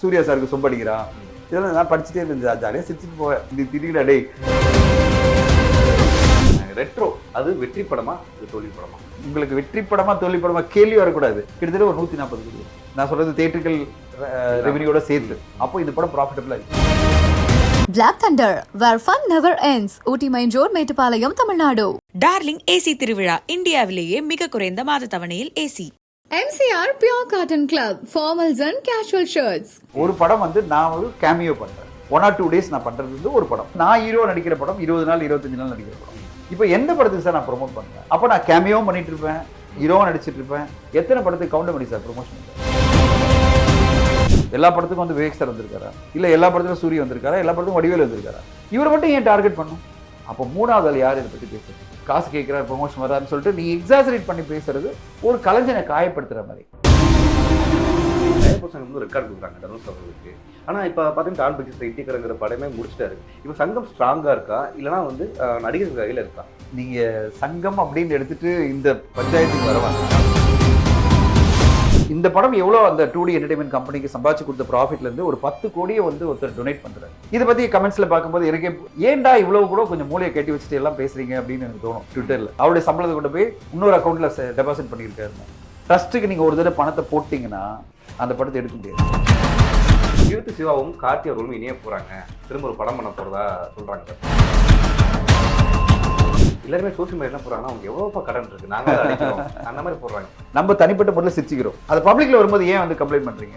சூர்யா சாருக்கு சொம்படிக்கிறான். இதெல்லாம் நான் படிச்சுட்டே இருந்தேன், ஜாலியாக சிரிச்சுட்டு போவேன். இது திடீர்னு டே ரெட்ரோ அது வெற்றி படமா இது தோல்வி படமா? உங்களுக்கு வெற்றி படமா தோல்வி படமா கேள்வி வரக்கூடாது. கிட்டத்தட்ட ஒரு 140 கோடி நான் சொல்றது தியேட்டர்கள் ரெவென்யூவோட சேர்த்து. அப்போ இந்த படம் ப்ராஃபிட்டபிளா இருக்கு. Black Thunder, where fun never ends. Ooty Main Road, Mettupalayam, Tamil Nadu. Darling AC திருவிழா, இந்தியாவிலேயே மிக குறைந்த மாத தவணையில் AC. MCR Pure Cotton Club, formals and casual shirts. ஒரு படம் வந்து நான் ஒரு கேமியோ பண்றேன். 1 or 2 days நான் பண்றது வந்து ஒரு படம். நான் ஹீரோ நடிக்கிற படம் 20 நாள் 25 நாள் நடிக்கிற படம். இப்போ எந்த படத்துக்கு சார் நான் ப்ரொமோட் பண்றேன்? அப்போ நான் கேமியோவும் பண்ணிட்டு இருப்பேன், ஹீரோவும் நடிச்சிட்டு இருப்பேன். எத்தனை படத்துக்கு கவுண்ட் பண்ணி சார் ப்ரொமோஷன்? எல்லா படத்துக்கும் வந்து விவேக் சார் வந்திருக்காரா? இல்ல எல்லா படத்துக்கும் சூரிய வந்திருக்காரா? எல்லா படத்துக்கும் வடிவேல் வந்திருக்காரா? இவரை மட்டும் ஏன் டார்கெட் பண்ணும்? அப்போ மூணாவது ஆள் யார் இதை பத்தி பேசுறது? காசு கேட்கிறார், ப்ரொமோஷன் வரான்னு சொல்லிட்டு நீ எக்ஸாசரேட் பண்ணி பேசுறது ஒரு கலைஞனை காயப்படுத்துற மாதிரி. சங்கம் வந்து ரெக்கார்ட் கொடுக்குறாங்க தனுஷ் அவர்களுக்கு. ஆனா இப்ப பாத்தீங்கன்னா டான் பிக்சர்ஸ் இண்டிகரங்கிற படமே முடிச்சிட்டாரு. இப்ப சங்கம் ஸ்ட்ராங்கா இருக்கா இல்லைன்னா வந்து நடிகர்கள் கையில இருக்கா? நீங்க சங்கம் அப்படின்னு எடுத்துட்டு இந்த பஞ்சாயத்துக்கு வரவாங்க. இந்த படம் எவ்வளவு அந்த 2D என்டர்டைன்மெண்ட் கம்பெனிக்கு சம்பாதிச்சு கொடுத்த ப்ராஃபிட்ல இருந்து ஒரு 10 கோடியை வந்து ஒருத்தர் டொனேட் பண்றாரு. இதை பத்தி கமெண்ட்ஸ்ல பார்க்கும்போது எனக்கு ஏன்டா இவ்வளவு கூட கொஞ்சம் மூளையை கட்டி வச்சுட்டு எல்லாம் பேசுறீங்க அப்படின்னு எனக்கு தோணும். ட்விட்டர்ல அவருடைய சம்பளத்தை கொண்டு போய் இன்னொரு அக்கௌண்ட்ல டெபாசிட் பண்ணியிருக்காரு. ட்ரஸ்ட்டுக்கு நீங்க ஒரு தடவை பணத்தை போட்டீங்கன்னா அந்த படத்தை எடுக்க முடியாது. கீர்த்தி சிவாவும் கார்த்தி அவர்களும் இணைய போறாங்க, திரும்ப ஒரு படம் பண்ண போறதா சொல்றாங்க. எல்லாருமே சோசியல் மீடியா என்ன போறாங்கன்னா அவங்க எவ்வளோப்பா கடன் இருக்கு, நாங்க அடிக்கிறோம் அந்த மாதிரி போடுறாங்க. நம்ம தனிப்பட்ட முறையில் சிரிச்சுக்கிறோம். அது பப்ளிக்ல வரும்போது ஏன் வந்து கம்ப்ளைண்ட் பண்றீங்க?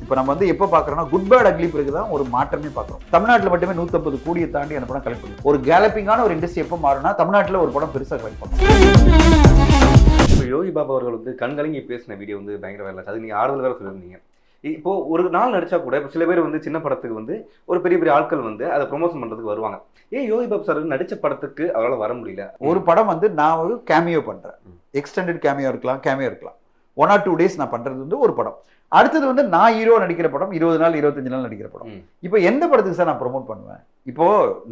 இப்போ நம்ம வந்து எப்போ பார்க்குறோம்னா குட் பேட் அக்லி பிறகு தான் ஒரு மாற்றமே பார்க்குறோம். தமிழ்நாட்டில் மட்டுமே 150 கோடியை தாண்டி அந்த படம் கலெக்ட் பண்ணும். ஒரு கேலப்பிங்கான ஒரு இண்டஸ்ட்ரி எப்போ மாறும்னா தமிழ்நாட்டில் ஒரு படம் பெருசாக கலெக்ட் பண்ணும். இப்போ யோகி பாபா அவர்கள் வந்து கண்கலங்கி பேசின வீடியோ வந்து பயங்கர வேலை. அது நீங்க ஆறுதல் வேற சொல்லியிருந்தீங்க. இப்போ ஒரு நாள் நடிச்சா கூட இப்போ சில பேர் வந்து சின்ன படத்துக்கு வந்து ஒரு பெரிய பெரிய ஆட்கள் வந்து அதை ப்ரொமோஷன் பண்றதுக்கு வருவாங்க. ஏன் யோகி பாபு சார் நடிச்ச படத்துக்கு அவரால் வர முடியல? ஒரு படம் வந்து நான் ஒரு கேமியோ பண்றேன், எக்ஸ்டெண்டட் கேமியோ இருக்கலாம், கேமியோ இருக்கலாம். 1 or 2 days நான் பண்றது வந்து ஒரு படம். அடுத்தது வந்து நான் ஹீரோ நடிக்கிற படம் 20 நாள் 25 நாள் நடிக்கிற படம். இப்போ எந்த படத்துக்கு சார் நான் ப்ரொமோட் பண்ணுவேன்? இப்போ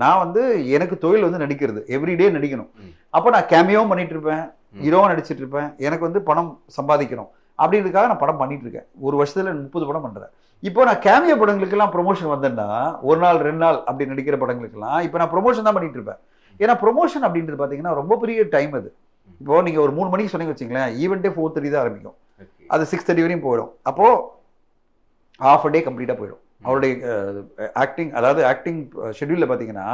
நான் வந்து எனக்கு தொழில் வந்து நடிக்கிறது, எவ்ரிடே நடிக்கணும். அப்போ நான் கேமியோவும் பண்ணிட்டு இருப்பேன், ஹீரோவும் நடிச்சிட்டு இருப்பேன். எனக்கு வந்து பணம் சம்பாதிக்கணும் அப்படின்றதுக்காக நான் படம் பண்ணிட்டு இருக்கேன். ஒரு வருஷத்துல 30 படம் பண்றேன். இப்போ நான் கேமியோ படங்களுக்கெல்லாம் ப்ரொமோஷன் வந்தேன்னா 1 நாள் 2 நாள் அப்படி நடிக்கிற படங்களுக்கெல்லாம் இப்போ நான் ப்ரொமோஷன் தான் பண்ணிட்டு இருப்பேன். ஏன்னா ப்ரொமோஷன் அப்படின்றது பார்த்தீங்கன்னா ரொம்ப பெரிய டைம். அது இப்போ நீங்க ஒரு 3 மணிக்கு சொன்னீங்க வச்சுங்களேன், ஈவெண்ட்டே 4:30 தான் ஆரம்பிக்கும், அது 6:30 வரையும் போயிடும். அப்போ half a day கம்ப்ளீட்டா போயிடும். அவருடைய ஆக்டிங், அதாவது ஆக்டிங் ஷெட்யூலில் பார்த்தீங்கன்னா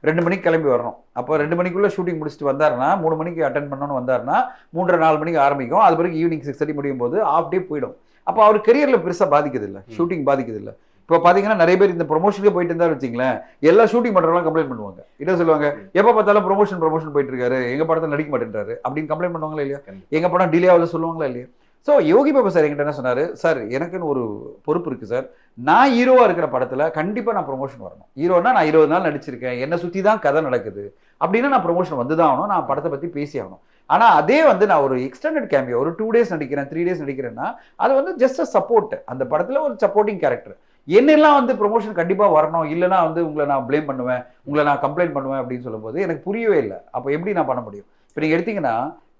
2 மணிக்கு கிளம்பி வரணும். அப்போ 2 மணிக்குள்ளே ஷூட்டிங் முடிச்சுட்டு வந்தாருன்னா 3 மணிக்கு அட்டன் பண்ணணும்னு வந்தாருன்னா 3:30-4 மணிக்கு ஆரம்பிக்கும். அது பிறகு ஈவினிங் 6:30 முடியும் போது half day போயிடும். அப்போ அவர் கெரியரில் பெருசாக பாதிக்குது இல்லை, ஷூட்டிங் பாதிக்குது இல்லை. இப்போ பார்த்தீங்கன்னா நிறைய பேர் இந்த ப்ரொமோஷனுக்கு போயிட்டு இருந்தாரு வச்சிங்களேன், எல்லா ஷூட்டிங் பண்ணுறவங்களாம் கம்ப்ளைண்ட் பண்ணுவாங்க. என்ன சொல்லுவாங்க? எப்போ பார்த்தாலும் ப்ரொமோஷன் போயிட்டு இருக்காரு, எங்கள் படத்தில் நடிக்க மாட்டேன்றாரு அப்படின்னு கம்ப்ளைண்ட் பண்ணுவாங்களா இல்லையா? எங்கள் படம் டிலே ஆகுது சொல்லுவாங்களா இல்லையா? ஸோ யோகி பாபா சார் என்கிட்ட என்ன சொன்னார், சார் எனக்குன்னு ஒரு பொறுப்பு இருக்குது சார், நான் ஹீரோவாக இருக்கிற படத்தில் கண்டிப்பாக நான் ப்ரொமோஷன் வரணும். ஹீரோனா நான் 20 நாள் நடிச்சிருக்கேன், என்னை சுற்றி தான் கதை நடக்குது அப்படின்னா நான் ப்ரொமோஷன் வந்து தான் ஆகணும், நான் படத்தை பற்றி பேசி ஆகணும். ஆனால் அதே வந்து நான் ஒரு எக்ஸ்டெண்டட் கேமியோ ஒரு 2 days நடிக்கிறேன், 3 days நடிக்கிறேன்னா அது வந்து ஜஸ்ட் அ சப்போர்ட். அந்த படத்தில் ஒரு சப்போர்ட்டிங் கேரக்டர். என்னெல்லாம் வந்து ப்ரொமோஷன் கண்டிப்பாக வரணும், இல்லைனா வந்து உங்களை நான் ப்ளேம் பண்ணுவேன், உங்களை நான் கம்ப்ளைண்ட் பண்ணுவேன் அப்படின்னு சொல்லும்போது எனக்கு புரியவே இல்லை. அப்போ எப்படி நான் பண்ண முடியும்? இப்போ நீங்கள் எடுத்தீங்கன்னா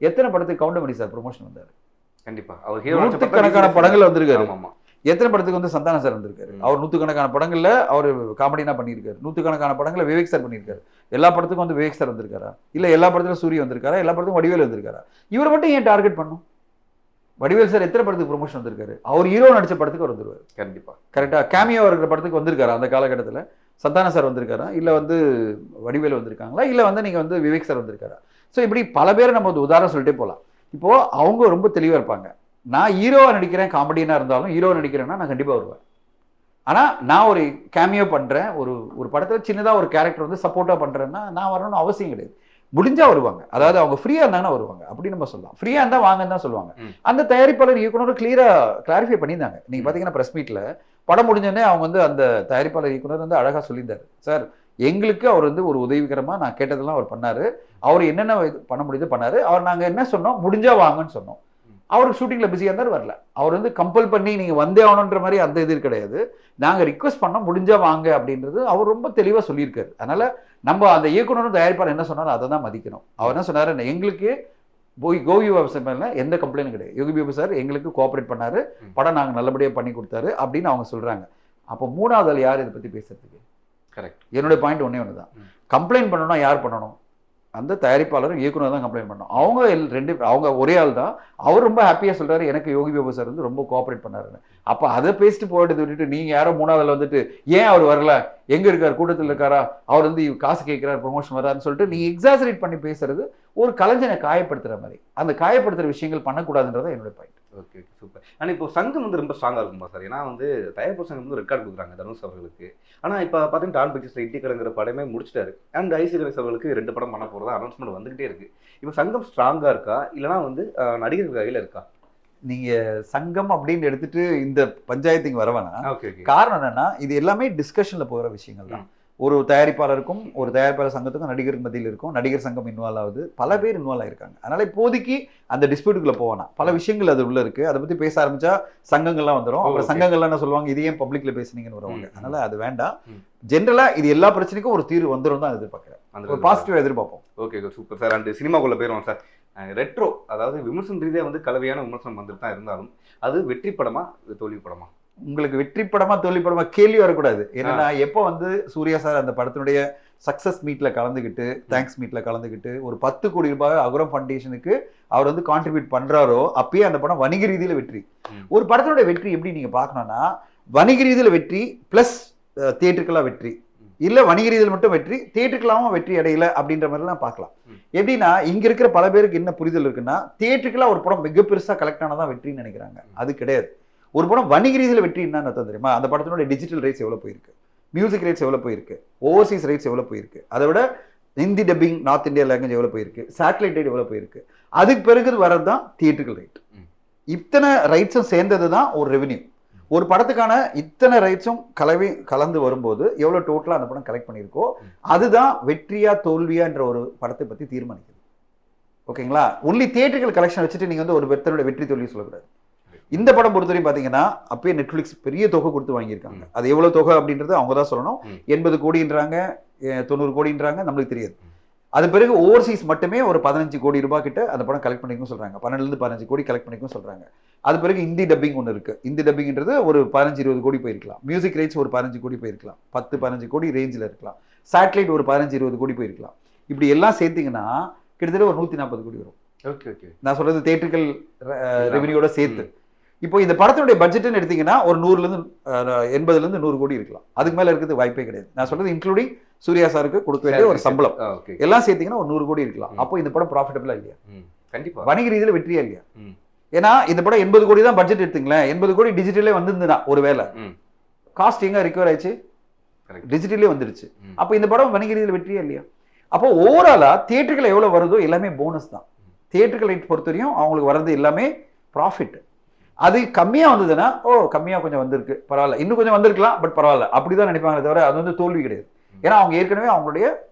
எத்தனை படத்துக்கு கவுண்டமணி சார் ப்ரொமோஷன் வந்தார்? கண்டிப்பா அவர் நூற்றுக்கணக்கான படங்கள் வந்திருக்காரு. எத்தனை படத்துக்கு வந்து சந்தான சார் வந்திருக்காரு? அவர் 100கணக்கான படங்கள்ல அவர் காமெடினா பண்ணியிருக்காரு. 100கணக்கான படங்கள்ல விவேக் சார் பண்ணியிருக்காரு. எல்லா படத்துக்கும் வந்து விவேக் சார் வந்திருக்காரா? இல்ல எல்லா படத்துக்கும் சூரிய வந்திருக்காரா? எல்லா படத்துக்கும் வடிவேல் வந்திருக்காரா? இவரை மட்டும் ஏன் டார்கெட் பண்ணும்? வடிவேல் சார் எத்தனை படத்துக்கு ப்ரொமோஷன் வந்திருக்காரு? அவர் ஹீரோ நடிச்ச படத்துக்கு வந்துருவாரு. கண்டிப்பா கரெக்டா. கேமியோ இருக்கிற படத்துக்கு வந்திருக்காரு அந்த காலகட்டத்தில்? சந்தான சார் வந்திருக்காரா? இல்ல வந்து வடிவேல் வந்திருக்காங்களா? இல்ல வந்து நீங்க வந்து விவேக் சார் வந்திருக்காரா? ஸோ இப்படி பல பேரை நம்ம ஒரு உதாரணம் சொல்லிட்டே போகலாம். இப்போ அவங்க ரொம்ப தெளிவா இருப்பாங்க. நான் ஹீரோவா நடிக்கிறேன், காமெடினா இருந்தாலும் ஹீரோ நடிக்கிறேன்னா நான் கண்டிப்பா வருவேன். ஆனா நான் ஒரு கேமியோ பண்றேன், ஒரு படத்துல சின்னதா ஒரு கேரக்டர் வந்து சப்போர்ட்டா பண்றேன்னா நான் வரணும்னு அவசியம் கிடையாது. முடிஞ்சா வருவாங்க. அதாவது அவங்க ஃப்ரீயா இருந்தாங்கன்னா வருவாங்க அப்படின்னு நம்ம சொல்லலாம். ஃப்ரீயா இருந்தா வாங்கன்னு தான் சொல்லுவாங்க. அந்த தயாரிப்பாளர் இயக்குனர் கிளாரிஃபை பண்ணியிருந்தாங்க. நீங்க பாத்தீங்கன்னா பிரஸ் மீட்ல படம் முடிஞ்சோடனே அவங்க வந்து அந்த தயாரிப்பாளர் இயக்குனர் வந்து அழகா சொல்லியிருந்தாரு, சார் எங்களுக்கு அவர் வந்து ஒரு உதவிகரமா நான் கேட்டதெல்லாம் அவர் பண்ணாரு, அவர் என்னென்ன பண்ண முடியுது பண்ணாரு, அவர் நாங்க என்ன சொன்னோம், முடிஞ்சா வாங்கன்னு சொன்னோம். அவருக்கு ஷூட்டிங்ல பிஸியா இருந்தார், வரல. அவர் வந்து கம்பல் பண்ணி நீங்க வந்தே ஆகணுன்ற மாதிரி அந்த இது கிடையாது, நாங்க ரிக்வெஸ்ட் பண்ணோம், முடிஞ்சா வாங்க அப்படின்றது அவர் ரொம்ப தெளிவா சொல்லியிருக்காரு. அதனால நம்ம அந்த இயக்குனரும் தயாரிப்பாளர் என்ன சொன்னாரோ அதை தான் மதிக்கணும். அவர் என்ன சொன்னாரு, எங்களுக்கு யோகி பாபு சார் மேல எந்த கம்ப்ளைண்டும் கிடையாது. யோகி பாபு சார் எங்களுக்கு கோஆபரேட் பண்ணாரு, படம் நாங்கள் நல்லபடியாக பண்ணி கொடுத்தாரு அப்படின்னு அவங்க சொல்றாங்க. அப்போ மூணாவது ஆள் யார் இதை பத்தி பேசுறதுக்கு? கரெக்ட். என்னுடைய பாயிண்ட் ஒன்னே ஒன்று தான். கம்ப்ளைண்ட் பண்ணணும்னா யார் பண்ணணும்? அந்த தயாரிப்பாளரும் இயக்குனர் தான் கம்ப்ளைண்ட் பண்ணணும். அவங்க ஒரே ஆள் தான். அவர் ரொம்ப ஹாப்பியா சொல்றாரு எனக்கு யோகி பாபு சார் வந்து ரொம்ப கோஆபரேட் பண்ணாருன்னு. அப்ப அதை பேசிட்டு போயிட்டு விட்டுட்டு நீங்க யாரோ மூணாவதுல வந்துட்டு ஏன் அவர் வரல, எங்க இருக்காரு, கூட்டத்தில் இருக்காரா, அவர் வந்து காசு கேட்கிறார், ப்ரொமோஷன் வரான்னு சொல்லிட்டு நீங்க எக்ஸாசரேட் பண்ணி பேசுறது ஒரு கலைஞனை காயப்படுத்துற மாதிரி. அந்த காயப்படுத்துற விஷயங்கள் பண்ணக்கூடாதுன்றத என்னோட பாயிண்ட். Okay, super. ஆனால் இப்போ சங்கம் வந்து ரொம்ப ஸ்ட்ராங்காக இருக்குமா சார்? ஏன்னா வந்து தயாரிப்பு சங்கம் வந்து ரெக்கார்டு கொடுக்குறாங்க தனுஷ் அவர்களுக்கு. ஆனால் இப்போ பார்த்தீங்கன்னா டான் பிக்சர்ஸில் இட்டி கலங்கிற படமே முடிச்சிட்டாரு. அண்ட் ஐசி கணேஷ் அவர்களுக்கு 2 படம் பண்ண போகிறதா அனௌன்ஸ்மெண்ட் வந்துகிட்டே இருக்கு. இப்போ சங்கம் ஸ்ட்ராங்காக இருக்கா இல்லைனா வந்து நடிகர்கள் கையில் இருக்கா? நீங்க சங்கம் அப்படின்னு எடுத்துட்டு இந்த பஞ்சாயத்துக்கு வரவேனா? ஓகே. காரணம் என்னன்னா இது எல்லாமே டிஸ்கஷன்ல போகிற விஷயங்கள் தான். ஒரு தயாரிப்பாளருக்கும் ஒரு தயாரிப்பாளர் சங்கத்துக்கும் நடிகருக்கு மத்தியில் இருக்கும். நடிகர் சங்கம் இன்வால்வ் ஆகுது, பல பேர் இன்வால்வ் ஆயிருக்காங்க. அதனால இப்போதைக்கு அந்த டிஸ்பியூட்டுக்குள்ள போவானா, பல விஷயங்கள் அது உள்ள இருக்கு. அதை பத்தி பேச ஆரம்பிச்சா சங்கங்கள்லாம் வந்துடும். அப்புறம் சங்கங்கள்லாம் என்ன சொல்லுவாங்க, இது ஏன் பப்ளிக்ல பேசுனீங்கன்னு வருவாங்க. அதனால அது வேண்டாம். ஜென்ரலா இது எல்லா பிரச்சனைக்கும் ஒரு தீர்வு வந்துடும் தான் எதிர்பார்க்கிறேன். ஒரு பாசிட்டிவா எதிர்பார்ப்போம். Okay, super sir. அண்ட் சினிமாக்குள்ள போயிடுவோம் சார். ரெட்ரோ, அதாவது விமர்சன ரீதியாக வந்து கலவையான விமர்சனம் வந்துட்டு தான் இருந்தாலும் அது வெற்றி படமா தோல்வி படமா? உங்களுக்கு வெற்றி படமா தோல்வி படமா கேள்வி வரக்கூடாது. என்னன்னா எப்போ வந்து சூர்யா சார் அந்த படத்தினுடைய சக்சஸ் மீட்ல கலந்துக்கிட்டு, தேங்க்ஸ் மீட்ல கலந்துக்கிட்டு ஒரு 10 கோடி ரூபாய் அகுரம் ஃபவுண்டேஷனுக்கு அவர் வந்து கான்ட்ரிபியூட் பண்றாரோ அப்பயே அந்த படம் வணிக ரீதியில வெற்றி. ஒரு படத்தினுடைய வெற்றி எப்படி நீங்க பார்க்கணும்னா வணிக ரீதியில வெற்றி பிளஸ் தியேட்டருக்கெல்லாம் வெற்றி, இல்ல வணிக ரீதியில் மட்டும் வெற்றி தியேட்டருக்கெல்லாம் வெற்றி அடையல அப்படின்ற மாதிரிலாம் பார்க்கலாம். எப்படின்னா இங்க இருக்கிற பல பேருக்கு என்ன புரிதல் இருக்குன்னா தியேட்டருக்கெல்லாம் ஒரு படம் மிக பெருசா கலெக்ட் ஆனதான் வெற்றின்னு நினைக்கிறாங்க. அது கிடையாது. ஒரு படம் வணிக ரீதியில் வெற்றி என்னன்னு அர்த்தம் தெரியுமா? அந்த படத்தினுடைய டிஜிட்டல் ரைட்ஸ் எவ்வளவு போயிருக்கு, மியூசிக் ரைட்ஸ் எவ்வளவு போயிருக்கு, ஓவர்சீஸ் ரைட்ஸ் எவ்வளவு போயிருக்கு, அதை விட Hindi dubbing north India language எவ்வளவு போயிருக்கு, சேட்டலைட் ரைட் எவ்வளவு போயிருக்கு, அதுக்கு பிறகு வரது தான் தியேட்டர்கள் ரைட். இத்தனை ரைட்ஸும் சேர்ந்தது தான் ஒரு ரெவென்யூ. ஒரு படத்துக்கான இத்தனை ரைட்ஸும் கலந்து வரும்போது எவ்வளவு டோட்டலா அந்த படம் கலெக்ட் பண்ணியிருக்கோ அதுதான் வெற்றியா தோல்வியான்ற ஒரு படத்தை பத்தி தீர்மானிக்குது. ஓகேங்களா? ஒன்லி தியேட்டர்கள் கலெக்ஷன் வச்சுட்டு நீங்க வந்து ஒரு பெருத்தனுடைய வெற்றி தோல்வி சொல்லக்கூடாது. இந்த படம் பொறுத்தவரையும் பாத்தீங்கன்னா அப்பயே நெட்ஃபிளிக்ஸ் பெரிய தொகை கொடுத்து வாங்கியிருக்காங்க. அது எவ்வளவு தொகை அப்படின்றது அவங்க தான் சொல்லணும். 80 கோடின்றாங்க, 90 கோடின்றாங்க, நம்மளுக்கு தெரியாது. அது பிறகு ஓவர்சீஸ் மட்டுமே ஒரு 15 கோடி ரூபாய் கிட்ட அந்த படம் கலெக்ட் பண்ணிக்கும் சொல்றாங்க. 12 to 15 கோடி கலெக்ட் பண்ணிக்கும் சொல்றாங்க. அது பிறகு ஹிந்தி டப்பிங் ஒன்று இருக்கு. ஹிந்தி டப்பிங்ன்றது ஒரு 15-20 கோடி போயிருக்கலாம். மியூசிக் ரைட்ஸ் ஒரு 15 கோடி போயிருக்கலாம். 10-15 கோடி ரேஞ்சில் இருக்கலாம். சேட்டலைட் ஒரு 15-20 கோடி போயிருக்கலாம். இப்படி எல்லாம் சேர்த்தீங்கன்னா கிட்டத்தட்ட ஒரு 140 கோடி வரும். ஓகே. நான் சொல்றது தியேட்டர்கள் ரெவென்யூவோட சேர்த்து. இப்போ இந்த படத்தினுடைய பட்ஜெட்னு எடுத்தீங்கன்னா ஒரு 80-100 கோடி இருக்கலாம். அதுக்கு மேல இருக்கிறது வாய்ப்பே கிடையாது. நான் சொல்றது இன்க்ளூடிங் சூர்யா சாருக்கு கொடுக்க வேண்டிய ஒரு சம்பளம் எல்லாம் சேர்த்தீங்கன்னா ஒரு 100 கோடி இருக்கலாம். அப்போ இந்த படம் ப்ராஃபிட்டபிளா இல்லையா? கண்டிப்பா. வணிக ரீதியில வெற்றியா இல்லையா? ஏன்னா இந்த படம் 80 கோடி தான் பட்ஜெட் எடுத்துங்களேன். 80 கோடி டிஜிட்டலே வந்திருந்தா ஒரு வேலை காஸ்ட் எங்க ரிகவர் ஆயிடுச்சு, டிஜிட்டலே வந்துருச்சு. அப்ப இந்த படம் வணிக ரீதியில வெற்றியா இல்லையா? அப்போ ஓவராலா தியேட்டர்கள் எவ்வளவு வருதோ எல்லாமே போனஸ் தான். தியேட்டர்கள் பொறுத்தவரையும் அவங்களுக்கு வர்றது எல்லாமே ப்ராஃபிட். அது கம்மியா வந்ததுன்னா கம்மியா கொஞ்சம் வந்திருக்கு பரவாயில்ல, இன்னும் கொஞ்சம் வந்திருக்கலாம் பட் பரவாயில்ல அப்படிதான் நினைப்பாங்க தவிர அது வந்து தோல்வி கிடையாது. ஏன்னா அவங்க ஏற்கனவே அவங்களுடைய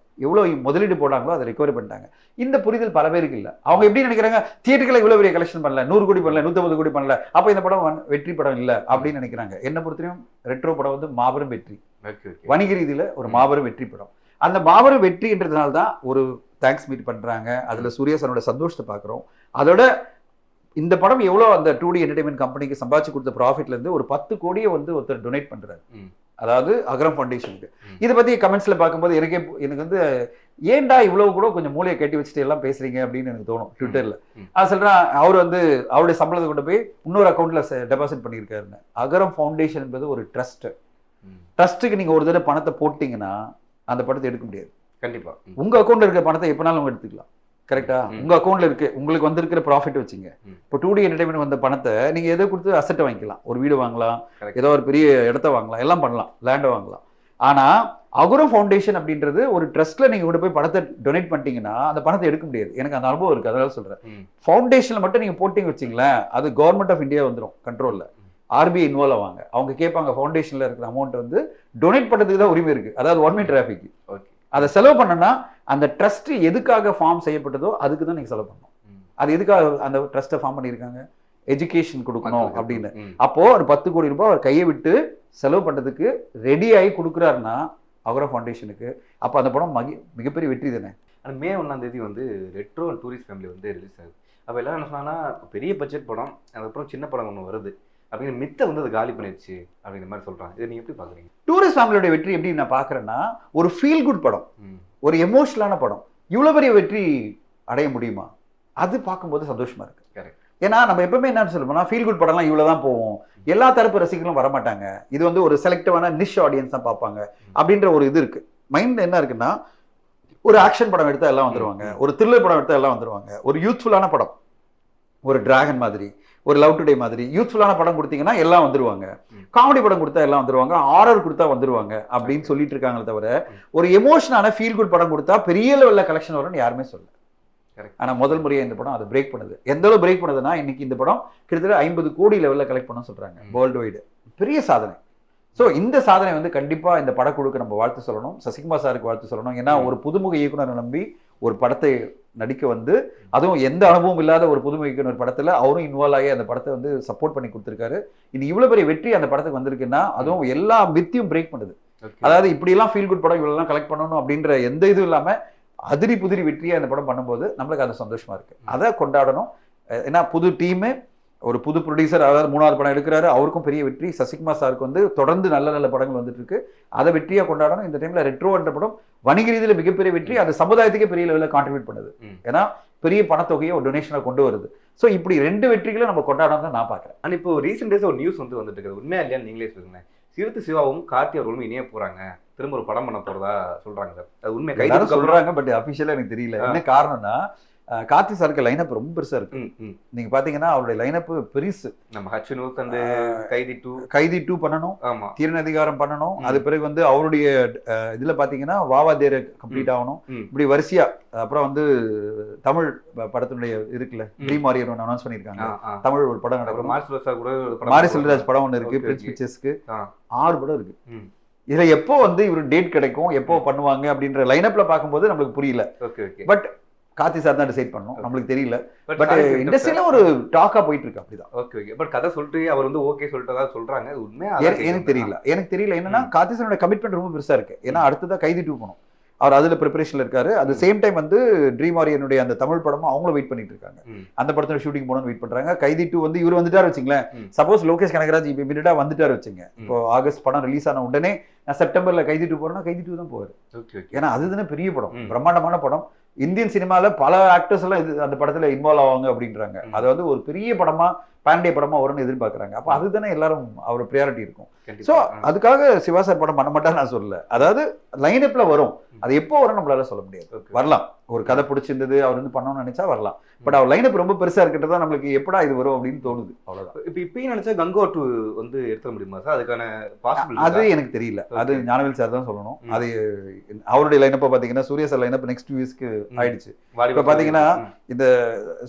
எவ்வளவு முதலீடு போடாங்களோ அதை ரெக்கவரி பண்ணிட்டாங்க. இந்த புரிதல் பல பேருக்கு இல்ல. அவங்க எப்படி நினைக்கிறாங்க, தியேட்டர்களை இவ்வளவு பெரிய கலெக்ஷன் பண்ணல, 100 கோடி பண்ணல, 150 கோடி பண்ணல, அப்ப இந்த படம் வெற்றி படம் இல்ல அப்படின்னு நினைக்கிறாங்க. என்ன பொறுத்தவரையும் ரெட்ரோ படம் வந்து மாபெரும் வெற்றி, வணிக ரீதியில ஒரு மாபெரும் வெற்றி படம். அந்த மாபெரும் வெற்றின்றதுனால தான் ஒரு தேங்க்ஸ் மீட் பண்றாங்க. அதுல சூர்யா சாரோட சந்தோஷத்தை பாக்குறோம். அதோட இந்த படம் எவ்வளவு அந்த 2D என்டர்டைன்மெண்ட் கம்பெனிக்கு சம்பாதிச்சு கொடுத்த ப்ராஃபிட்ல இருந்து ஒரு 10 கோடியை வந்து ஒருத்தர் டொனேட் பண்றாரு, அதாவது அகரம் ஃபவுண்டேஷனுக்கு. இதை பத்தி கமெண்ட்ஸ்ல பார்க்கும்போது எனக்கு வந்து ஏன்டா இவ்வளவு கூட கொஞ்சம் மூளையை கட்டி வச்சுட்டு எல்லாம் பேசுறீங்க அப்படின்னு எனக்கு தோணும். ட்விட்டர்ல அது சொல்றேன், அவர் வந்து அவருடைய சம்பளத்தை கொண்டு போய் இன்னொரு அக்கௌண்ட்ல டெபாசிட் பண்ணியிருக்காருன்னு. அகரம் ஃபவுண்டேஷன் என்பது ஒரு ட்ரஸ்ட். ட்ரஸ்ட்டுக்கு நீங்க ஒரு தடவை பணத்தை போட்டீங்கன்னா அந்த படத்தை எடுக்க முடியாது. கண்டிப்பா உங்க அக்கௌண்ட்ல இருக்க பணத்தை எப்பனாலும் அவங்க எடுத்துக்கலாம். கரெக்டா? உங்க அக்கௌண்ட்ல இருக்கு, உங்களுக்கு வந்திருக்கிற ப்ராஃபிட் வச்சுங்க. இப்போ 2D என்டர்டைன்மெண்ட் வந்த பணத்தை நீங்க எதை கொடுத்து அசெட்டை வாங்கிக்கலாம், ஒரு வீடு வாங்கலாம், ஏதோ ஒரு பெரிய இடத்த வாங்கலாம், எல்லாம் பண்ணலாம், லேண்டை வாங்கலாம். ஆனா அகுரம் ஃபவுண்டேஷன் அப்படின்றது ஒரு ட்ரஸ்ட்ல நீங்க கொண்டு போய் பணத்தை டொனேட் பண்ணிட்டீங்கன்னா அந்த பணத்தை எடுக்க முடியாது. எனக்கு அந்த அனுபவம் இருக்கு, அதனால சொல்றேன். ஃபவுண்டேஷன்ல மட்டும் நீங்க போட்டீங்க வச்சுங்களேன், அது கவர்மெண்ட் ஆஃப் இந்தியா வந்துடும் கண்ட்ரோல்ல. RBI இன்வால்வ் ஆவாங்க. அவங்க கேட்பாங்க ஃபவுண்டேஷன்ல இருக்கிற அமௌண்ட் வந்து டொனேட் பண்றதுக்கு தான் உரிமை இருக்கு, அதாவது 1 way டிராஃபிக். அதை செலவு பண்ணனா அந்த ட்ரஸ்ட் எதுக்காக ஃபார்ம் செய்யப்பட்டதோ அதுக்கு தான் நீங்க செலவு பண்ணணும். அது எதுக்காக அந்த ட்ரஸ்ட்டை ஃபார்ம் பண்ணியிருக்காங்க, எஜுகேஷன் கொடுக்கணும் அப்படின்னு. அப்போ ஒரு 10 கோடி ரூபாய் அவர் கையை விட்டு செலவு பண்றதுக்கு ரெடி ஆகி கொடுக்குறாருன்னா அகரம் ஃபவுண்டேஷனுக்கு, அப்போ அந்த படம் மிகப்பெரிய வெற்றி தானே. May 1 வந்து ரெட்ரோ அண்ட் டூரிஸ்ட் ஃபேமிலி வந்து ரிலீஸ் ஆகுது. அப்ப எல்லாம் என்ன சொன்னாங்கன்னா பெரிய பட்ஜெட் படம் அதுக்கப்புறம் சின்ன படம் ஒண்ணு வருது அப்படிங்கிற மித்தை வந்து அது காலி பண்ணிடுச்சு அப்படிங்கிற மாதிரி சொல்றாங்க. இதை நீங்க எப்படி பாக்குறீங்க? டூரிஸ்ட் ஃபேமிலியோட வெற்றி எப்படி நான் பாக்குறேன்னா, ஒரு ஃபீல் குட் படம், ஒரு எமோஷனலான படம் இவ்வளவு பெரிய வெற்றி அடைய முடியுமா? அது பார்க்கும்போது சந்தோஷமா இருக்கு. ஏன்னா நம்ம எப்பவுமே என்ன சொல்லுவோம்னா, ஃபீல் குட் படம்லாம் இவ்வளவுதான் போவோம், எல்லா தரப்பு ரசிகர்களும் வரமாட்டாங்க, இது வந்து ஒரு செலக்டிவான நிஷ் ஆடியன்ஸ் தான் பார்ப்பாங்க அப்படின்ற ஒரு இது இருக்கு. மைண்ட்ல என்ன இருக்குன்னா, ஒரு ஆக்ஷன் படம் எடுத்தா எல்லாம் வந்துருவாங்க, ஒரு த்ரில்லர் படம் எடுத்தா எல்லாம் வந்துருவாங்க, ஒரு யூத்ஃபுல்லான படம், ஒரு டிராகன் மாதிரி, ஒரு லவ் டுடே மாதிரி யூத்ஃபுல்லான படம் கொடுத்தீங்கன்னா எல்லாம் வந்துருவாங்க, காமெடி படம் கொடுத்தா எல்லாம் வந்துருவாங்க, ஹாரர் கொடுத்தா வந்துருவாங்க அப்படின்னு சொல்லிட்டு இருக்காங்களே தவிர, ஒரு எமோஷனான ஃபீல் குட் படம் கொடுத்தா பெரிய லெவல்ல கலெக்ஷன் வரும்னு யாருமே சொல்ல. ஆனா முதல் முறையா இந்த படம் அதை பிரேக் பண்ணுது. எந்த அளவு பிரேக் பண்ணுதுன்னா, இன்னைக்கு இந்த படம் கிட்டத்தட்ட 50 கோடி லெவல்ல கலெக்ட் பண்ண சொல்றாங்க வேர்ல்டு வைடு. பெரிய சாதனை. ஸோ இந்த சாதனை வந்து கண்டிப்பா இந்த படக்குழுக்கு நம்ம வாழ்த்து சொல்லணும், சசிகுமார் சாருக்கு வாழ்த்து சொல்லணும். ஏன்னா ஒரு புதுமுக இயக்குனரை நம்பி ஒரு படத்தை நடிக்க வந்து, அதுவும் எந்த அனுபவம் இல்லாத ஒரு புதுமுக இயக்குனர் படத்துல அவரும் இன்வால்வ் ஆகி அந்த படத்தை வந்து சப்போர்ட் பண்ணி கொடுத்திருக்காரு. இன்னைக்கு இவ்வளவு பெரிய வெற்றி அந்த படத்துக்கு வந்திருக்குன்னா, அதுவும் எல்லா மித்தையும் பிரேக் பண்ணுது. அதாவது இப்படி எல்லாம் ஃபீல் குட் படம் இவ்வளவு எல்லாம் கலெக்ட் பண்ணணும் அப்படின்ற எந்த இதுவும் இல்லாம அதிரி புதிரி வெற்றியா இந்த படம் பண்ணும்போது நம்மளுக்கு அது சந்தோஷமா இருக்கு. அதை கொண்டாடணும். ஏன்னா புது டீமு, ஒரு புது ப்ரொடியூசர், அதாவது 3வது படம் எடுக்கிறாரு, அவருக்கும் பெரிய வெற்றி. சசிகுமார் சாருக்கு வந்து தொடர்ந்து நல்ல நல்ல படங்கள் வந்துட்டு இருக்கு, அதை வெற்றியா கொண்டாடணும். இந்த டைம்ல ரெட்ரோ என்ற படம் வணிக ரீதியில மிகப்பெரிய வெற்றி, அது சமுதாயத்துக்கே பெரிய லெவலில் கான்ட்ரிபியூட் பண்ணுது. ஏன்னா பெரிய பணத்தொகையை ஒரு டொனேஷனை கொண்டு வருது. ஸோ இப்படி 2 வெற்றிகளை நம்ம கொண்டாடணும் தான் நான் பாக்குறேன். ஆனா இப்போ ரீசெண்ட் டேஸ் ஒரு நியூஸ் வந்து வந்துட்டு இருக்குது, உண்மையா இல்லையா நீங்களே சொல்லுங்க. சிறுத்தை சிவாவும் கார்த்தி அவர்களும் இணைய போறாங்க, திரும்ப ஒரு படம் பண்ண போறதா சொல்றாங்க சார். அது உண்மை கைது சொல்றாங்க, பட் அபிஷியலா எனக்கு தெரியல. என்ன காரணம்னா, கார்த்தி சாருக்கு லைனப் ரொம்ப பெருசா இருக்கு. நீங்க பாத்தீங்கன்னா அவருடைய லைனப் பெருசு. நம்ம ஹச்னூத் அந்த கைதி 2 பண்ணணும், தீரநதிகாரம் பண்ணணும், அது பிறகு வந்து அவருடைய இதுல பாத்தீங்கன்னா வாவா தேர கம்ப்ளீட் ஆகணும், இப்படி வரிசையா. அப்புறம் வந்து தமிழ் படத்தினுடைய இருக்குல்ல, ட்ரீம் வாரியர் ஒன்று அனௌன்ஸ் பண்ணிருக்காங்க, தமிழ் ஒரு படம் நடக்கும், மாரி செல்வராஜ் படம் ஒன்று இருக்கு, பிரின்ஸ் பிக்சர்ஸ்க்கு 6 படம் இருக்கு. இதுல எப்போ வந்து இவரு டேட் கிடைக்கும், எப்போ பண்ணுவாங்க அப்படின்ற லைனப்ல பார்க்கும்போது நம்மளுக்கு புரியல. பட் கார்த்தி சார் தான் டிசைட் பண்ணணும், நம்மளுக்கு தெரியல. பட் இண்டஸ்ட்ரியில ஒரு டாக்கா போயிட்டு இருக்கு. அப்படிதான். ஓகே. பட் கதை சொல்லிட்டு அவர் வந்து ஓகே சொல்லிட்டதா சொல்றாங்க, உண்மையா எனக்கு தெரியல. என்னன்னா கார்த்தி சாரோட கமிட்மெண்ட் ரொம்ப பெருசா இருக்கு. ஏன்னா அடுத்ததா கைதி 2 பண்ணும், அவர் அதுல ப்ரிப்பரேஷன்ல இருக்காரு. அது சேம் டைம் வந்து ட்ரீம் வாரியனுடைய அந்த தமிழ் படமும் அவங்களும் வெயிட் பண்ணிட்டு இருக்காங்க, அந்த படத்தோட ஷூட்டிங் போகணும்னு வெயிட் பண்றாங்க. கைதி 2 வந்து இவர் வந்துட்டாரு வச்சுங்களேன், சப்போஸ் லோகேஷ் கனகராஜ் இப்ப இமிடியா வந்துட்டாரு வச்சுங்க, இப்போ ஆகஸ்ட் படம் ரிலீஸ் ஆன உடனே நான் செப்டம்பர்ல கைதி 2 போறேன்னா கைதி 2 தான் போவாரு. ஏன்னா அதுதானே பெரிய படம், பிரம்மாண்டமான படம். இந்தியன் சினிமால பல ஆக்டர்ஸ் எல்லாம் இது அந்த படத்துல இன்வால்வ் ஆவாங்க அப்படின்றாங்க. அது வந்து ஒரு பெரிய படமா பேண்டே படமா வரும்னு எதிர்பார்க்கறாங்க. அப்ப அதுதானே எல்லாரும் அவர் ப்ரியாரிட்டி இருக்கும். சோ அதுக்காக சிவா சார் படம் பண்ண மாட்டா நான் சொல்லல. அதாவது லைனப்ல வரும், அது எப்போ வரும் நம்மளால சொல்ல முடியாது. வரலாம், ஒரு கதை பிடிச்சிருந்தது அவர் வந்து பண்ணணும்னு நினைச்சா வரலாம். பட் அவர் லைனப் ரொம்ப பெருசா இருக்கிறது தான் நம்மளுக்கு எப்படா இது வரும் அப்படின்னு தோணுது. அவ்வளவுதான். இப்ப இப்பயும் நினைச்சா கங்கோ 2 வந்து எடுத்துட முடியுமா சார்? அதுக்கான பாசிபிலிட்டி அது எனக்கு தெரியல, அது ஞானவேல் சார் தான் சொல்லணும். அது அவருடைய லைனப்ப பாத்தீங்கன்னா சூர்யா சார் லைனப் நெக்ஸ்ட் 2 வீக்ஸ்க்கு ஆயிடுச்சு. இப்ப பாத்தீங்கன்னா இந்த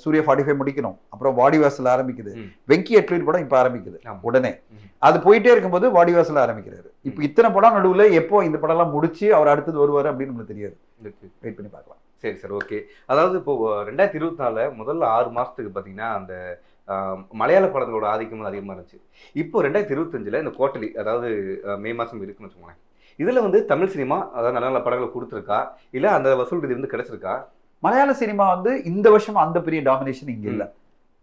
சூர்யா 45 முடிக்கணும், அப்புறம் வாடிவாசல் ஆரம்பிக்குது, வெங்கி அட்லீட் படம் இப்ப ஆரம்பிக்குது உடனே. அது போயிட்டே இருக்கும்போது வாடிவாசல் ஆரம்பிக்கிறாரு. இப்ப இத்தனை படம் நடுவுல எப்போ இந்த படம் எல்லாம் முடிச்சு அவர் அடுத்தது வருவாரு அப்படின்னு நமக்கு தெரியாது. வெயிட் பண்ணி பார்க்கலாம். சரி சார், ஓகே. அதாவது இப்போ 2024 முதல் 6 மாசத்துக்கு பாத்தீங்கன்னா அந்த மலையாள படங்களோட ஆதிக்கம் அதிகமா இருந்துச்சு. இப்போ 2025 இந்த குவார்டர்லி, அதாவது மே மாசம் இருக்குன்னு வச்சுக்கோங்களேன், இதுல வந்து தமிழ் சினிமா அதாவது நல்ல நல்ல படங்களை கொடுத்துருக்கா, இல்ல அந்த வசூல் ரீதி வந்து கிடைச்சிருக்கா? மலையாள சினிமா வந்து இந்த வருஷம் அந்த பெரிய டாமினேஷன் இங்க இல்ல.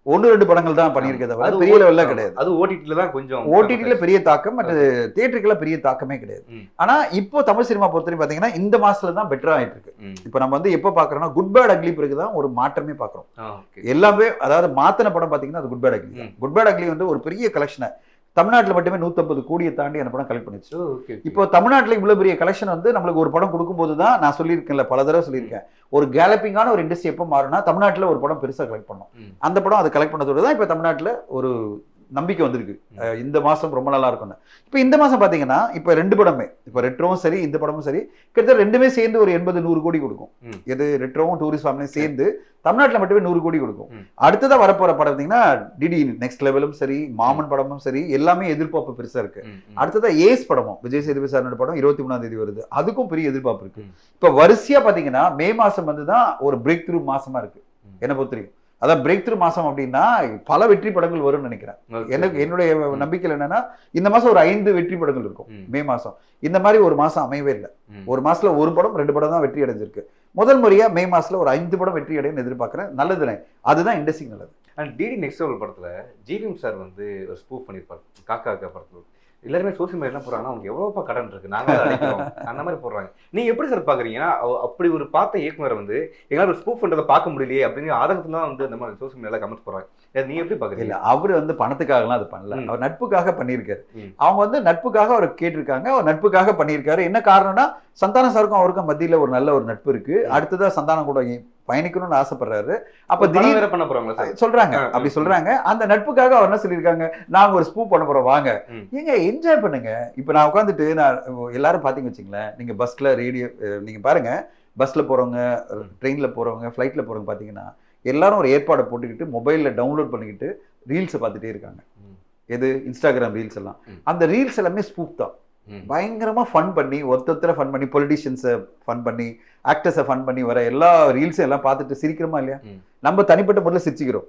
1-2 படங்கள் தான் பண்ணியிருக்கே தவிர பெரிய லெவல்ல கிடையாது. அது ஓடிடில தான் கொஞ்சம், ஓடிடில பெரிய தாக்கம், அது தியேட்டருக்குள்ள பெரிய தாக்கமே கிடையாது. ஆனா இப்போ தமிழ் சினிமா பொறுத்தவரை பாத்தீங்கன்னா இந்த மாசத்துல தான் பெட்டர் ஆயிட்டு இருக்கு. இப்ப நம்ம வந்து எப்ப பாக்குறோம்னா குட் பேட் அக்லி பிறகுதான் ஒரு மாற்றமே பாக்குறோம். எல்லாமே அதாவது மாத்தின படம் பாத்தீங்கன்னா அது good bad ugly. Good bad ugly வந்து ஒரு பெரிய கலெக்ஷனை தமிழ்நாட்டில் மட்டுமே 150 கோடியை தாண்டி அந்த படம் கலெக்ட் பண்ணிச்சு. இப்போ தமிழ்நாட்டில் இவ்வளவு பெரிய கலெக்ஷன் வந்து நம்மளுக்கு ஒரு படம் கொடுக்கும்போது தான், நான் சொல்லியிருக்கேன்ல பல தடவை சொல்லியிருக்கேன், ஒரு கேலப்பிங்கான ஒரு இண்டஸ்ட்ரி எப்போ மாறுனா தமிழ்நாட்டில் ஒரு படம் பெருசாக கலெக்ட் பண்ணோம். அந்த படம் அதை கலெக்ட் பண்ணதோடு தான் இப்போ தமிழ்நாட்டில் ஒரு நம்பிக்கை வந்திருக்கு, இந்த மாசம் ரொம்ப நல்லா இருக்கும்னு. இப்போ இந்த மாசம் பாத்தீங்கன்னா இப்போ 2 படமே, இப்போ ரெட்ரோவும் சரி இந்த படமும் சரி, கிட்டத்தட்ட 2மே சேர்ந்து ஒரு 80-100 கோடி கொடுக்கும். எது ரெட்ரோவும் டூரிஸ்ட் ஃபேமிலியும் சேர்ந்து தமிழ்நாட்டில் மட்டுமே 100 கோடி கொடுக்கும். அடுத்ததா வரப்போற படம் பார்த்தீங்கன்னா டிடி நெக்ஸ்ட் லெவலும் சரி, மாமன் படமும் சரி, எல்லாமே எதிர்பார்ப்பு பெருசா இருக்கு. அடுத்ததா ஏஸ் படமும் விஜய் சேதுபதி சாரோட படம் 23ஆம் தேதி வருது, அதுக்கும் பெரிய எதிர்பார்ப்பு இருக்கு. இப்போ வரிசையா பாத்தீங்கன்னா மே மாசம் வந்துதான் ஒரு பிரேக் த்ரூ மாசமா இருக்கு என்ன பொறுத்த வரைக்கும். அதான் பிரேக் த்ரூ மாசம் அப்படின்னா பல வெற்றி படங்கள் வரும்னு நினைக்கிறேன். எனக்கு என்னுடைய நம்பிக்கை என்னன்னா இந்த மாசம் ஒரு 5 வெற்றி படங்கள் இருக்கும் மே மாசம். இந்த மாதிரி ஒரு மாசம் அமையவே இல்லை. ஒரு மாசத்துல 1 படம் 2 படம் தான் வெற்றி அடைஞ்சிருக்கு. முதல் முறையா மே மாசத்துல ஒரு 5 படம் வெற்றி அடையும் எதிர்பார்க்கிறேன். நல்லதுனே, அதுதான் இண்டஸ்ட்ரி நல்லது. அண்ட் டிடி நெக்ஸ்ட் லெவல் படத்துல ஜிவிஎம் சார் வந்து ஒரு ஸ்பூஃப் பண்ணியிருப்பாரு காக்கா படத்துல. எல்லாருமே சோசியல் மீடியா என்ன போடுறாங்கன்னா அவங்க எவ்வளோப்பா கடன் இருக்கு, நாங்க அதை அடைக்கிறோம் அந்த மாதிரி போடுறாங்க. நீங்க எப்படி சார் பாக்குறீங்கன்னா அப்படி ஒரு பார்த்த இயக்குனரை வந்து எங்களால் ஒரு ஸ்பூஃப் பண்றதை பார்க்க முடியலையே அப்படின்னு ஆதங்கத்துல தான் வந்து அந்த மாதிரி சோசியல் மீடியால கமெண்ட்ஸ் போடுறாங்க. நீங்க எப்படி பாக்குறீங்க? இல்ல, அவரு வந்து பணத்துக்காகலாம் அது பண்ணல, அவர் நட்புக்காக பண்ணியிருக்காரு. அவங்க வந்து நட்புக்காக அவர் கேட்டிருக்காங்க, அவர் நட்புக்காக பண்ணியிருக்காரு. என்ன காரணம்னா சந்தானம் சாருக்கும் அவருக்கும் மத்தியில ஒரு நல்ல ஒரு நட்பு இருக்கு. அடுத்ததா சந்தானம் கூட பயணிக்கணும்னு ஆசைப்படுறாரு. அப்ப திடீர் வேற பண்ண போறாங்க சொல்றாங்க, அப்படி சொல்றாங்க. அந்த நட்புக்காக அவர் என்ன சொல்லியிருக்காங்க, நாங்க ஒரு ஸ்பூப் பண்ண போறோம் வாங்க, ஏங்க என்ஜாய் பண்ணுங்க. இப்ப நான் உட்காந்துட்டு நான் எல்லாரும் பாத்தீங்க வச்சுங்களேன், நீங்க பஸ்ல ரேடியோ நீங்க பாருங்க, பஸ்ல போறவங்க, ட்ரெயின்ல போறவங்க, ஃபிளைட்ல போறவங்க பாத்தீங்கன்னா எல்லாரும் ஒரு ஏற்பாடை போட்டுக்கிட்டு மொபைல்ல டவுன்லோட் பண்ணிக்கிட்டு ரீல்ஸை பார்த்துட்டே இருக்காங்க. எது இன்ஸ்டாகிராம் ரீல்ஸ் எல்லாம், அந்த ரீல்ஸ் எல்லாமே ஸ்பூப் தான். பயங்கரமா ஃபன் பண்ணி ஒருத்தர ஃபன் பண்ணி பொலிட்டிஷியன்ஸை ஃபன் பண்ணி ஆக்டர்ஸை ஃபன் பண்ணி வர எல்லா ரீல்ஸும் எல்லாம் பார்த்துட்டு சிரிக்கிறோமா இல்லையா? நம்ம தனிப்பட்ட முறையில் சிரிச்சுக்கிறோம்.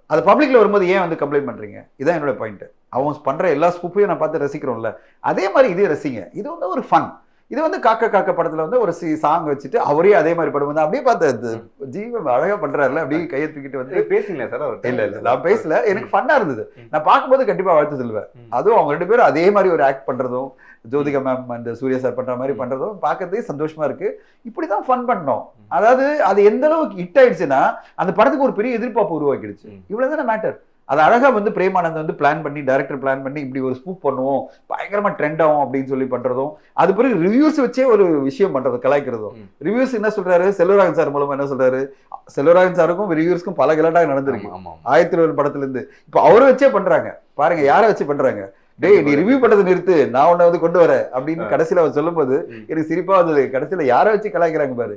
அது பப்ளிக்ல வரும்போது ஏன் வந்து கம்ப்ளைண்ட் பண்றீங்க? இதான் என்னோட பாயிண்ட். அவங்க பண்ற எல்லா ஸ்பூப்பையும் நான் பார்த்து ரசிக்கிறோம்ல, அதே மாதிரி இதே ரசிங்க. இது வந்து ஒரு ஃபன். இது வந்து காக்கா படத்துல வந்து ஒரு சாங் வச்சுட்டு அவரே அதே மாதிரி படம் வந்து அப்படியே பார்த்து ஜீவன் அழகா பண்றாருல, அப்படியே கையை தூக்கிட்டு வந்து பேசுங்களேன் சார். இல்ல நான் பேசல, எனக்கு ஃபன்னா இருந்தது. நான் பார்க்கும்போது கண்டிப்பா வாழ்த்து சொல்லுவேன். அதுவும் அவங்க 2 பேரும் அதே மாதிரி ஒரு ஆக்ட் பண்றதும், ஜோதிகா மேம் அந்த சூர்யா சார் பண்ற மாதிரி பண்றதும் பார்க்கறதே சந்தோஷமா இருக்கு. இப்படிதான் ஃபன் பண்ணோம். அதாவது அது எந்த அளவுக்கு ஹிட் ஆயிடுச்சுன்னா அந்த படத்துக்கு ஒரு பெரிய எதிர்பார்ப்பு உருவாக்கிடுச்சு. இவ்வளவுதானே மேட்டர். அது அழகா வந்து பிரேமானந்த் வந்து பிளான் பண்ணி, டைரக்டர் பிளான் பண்ணி இப்படி ஒரு ஸ்பூப் பண்ணுவோம், பயங்கரமா ட்ரெண்ட் ஆகும் அப்படின்னு சொல்லி பண்றதும், அது பிறகு ரிவ்யூஸ் வச்சே ஒரு விஷயம் பண்றது, கலாய்க்கிறதும். ரிவ்யூஸ் என்ன சொல்றாரு, செல்வராகவன் சார் மூலமா என்ன சொல்றாரு, செல்வராகவன் சாருக்கும் ரிவ்யூஸ்க்கும் பல கலாட்டாக நடந்திருக்கு 1001 படத்துல இருந்து. இப்போ அவரை வச்சே பண்றாங்க பாருங்க, யாரை வச்சு பண்றாங்க. டேய் நீ ரிவ்யூ பண்றதை நிறுத்து, நான் உன்னை வந்து கொண்டு வரேன் அப்படின்னு கடைசியில அவர் சொல்லும் போது எனக்கு சிரிப்பா வந்தது. கடைசியில யாரை வச்சு கலாய்க்கிறாங்க பாரு,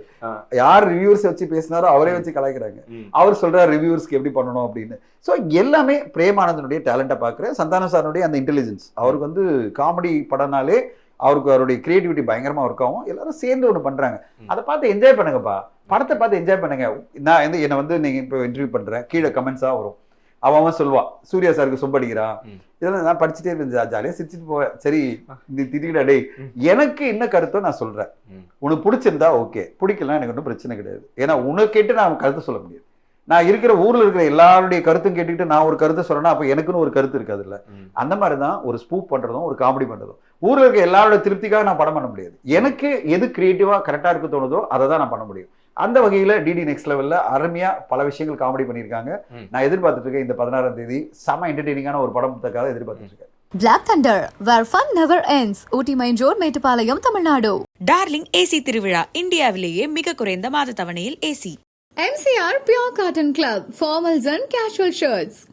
யார் ரிவ்யூர்ஸ் வச்சு பேசினாரோ அவரே வச்சு கலாய்க்கிறாங்க. அவர் சொல்றாரு ரிவ்யூர்ஸ்க்கு எப்படி பண்ணணும் அப்படின்னு. ஸோ எல்லாமே பிரேமானந்தனுடைய டேலண்டா பாக்குறேன். சந்தானம் சாரனுடைய அந்த இன்டெலிஜென்ஸ், அவருக்கு வந்து காமெடி படம்னாலே அவருக்கு அவருடைய கிரியேட்டிவிட்டி பயங்கரமா ஒர்க் ஆகும். எல்லாரும் சேர்ந்து ஒண்ணு பண்றாங்க, அதை பார்த்து என்ஜாய் பண்ணுங்கப்பா. படத்தை பார்த்து என்ஜாய் பண்ணுங்க. நான் வந்து என்னை வந்து நீங்க இப்போ இன்டர்வியூ பண்றேன், கீழே கமெண்ட்ஸா வரும், அவன் சொல்லுவான் சூர்யா சாருக்கு சொம்படிக்கிறான், இதெல்லாம் நான் படிச்சுட்டே இருந்தேன், ஜாலியா சிரிச்சுட்டு போவேன். சரி இந்த திடீர்னு டேய் எனக்கு என்ன கருத்தோ நான் சொல்றேன், உனக்கு பிடிச்சிருந்தா ஓகே, பிடிக்கலாம் எனக்கு ஒன்றும் பிரச்சனை கிடையாது. ஏன்னா உனக்கு கேட்டு நான் கருத்து சொல்ல முடியாது. நான் இருக்கிற ஊர்ல இருக்கிற எல்லாருடைய கருத்தும் கேட்டுக்கிட்டு நான் ஒரு கருத்தை சொல்றேன்னா அப்ப எனக்குன்னு ஒரு கருத்து இருக்காது இல்ல. அந்த மாதிரிதான் ஒரு ஸ்பூப் பண்றதும் ஒரு காமெடி பண்றதும். ஊர்ல இருக்க எல்லாரோட திருப்திக்காக நான் படம் பண்ண முடியாது. எனக்கு எது கிரியேட்டிவா கரெக்டா இருக்கு தோணுதோ அதை தான் நான் பண்ண முடியும். அந்த வகையில டிடி நெக்ஸ்ட் லெவல்ல அருமையா பல விஷயங்கள் காமெடி பண்ணியிருக்காங்க. நான் எதிர்பார்த்துட்டு இருக்கேன் இந்த 16ஆம் தேதி செம என்டர்டெய்னிங்கான ஒரு படத்துக்காக எதிர்பார்த்துட்டு இருக்கேன். Black Thunder, where fun never ends. Ooty main road, Mettupalayam, Tamil Nadu. Darling AC திருவிழா, இந்தியாவிலேயே மிக குறைந்த மாத தவணையில் AC. MCR Pure Cotton Club, formals and casual shirts.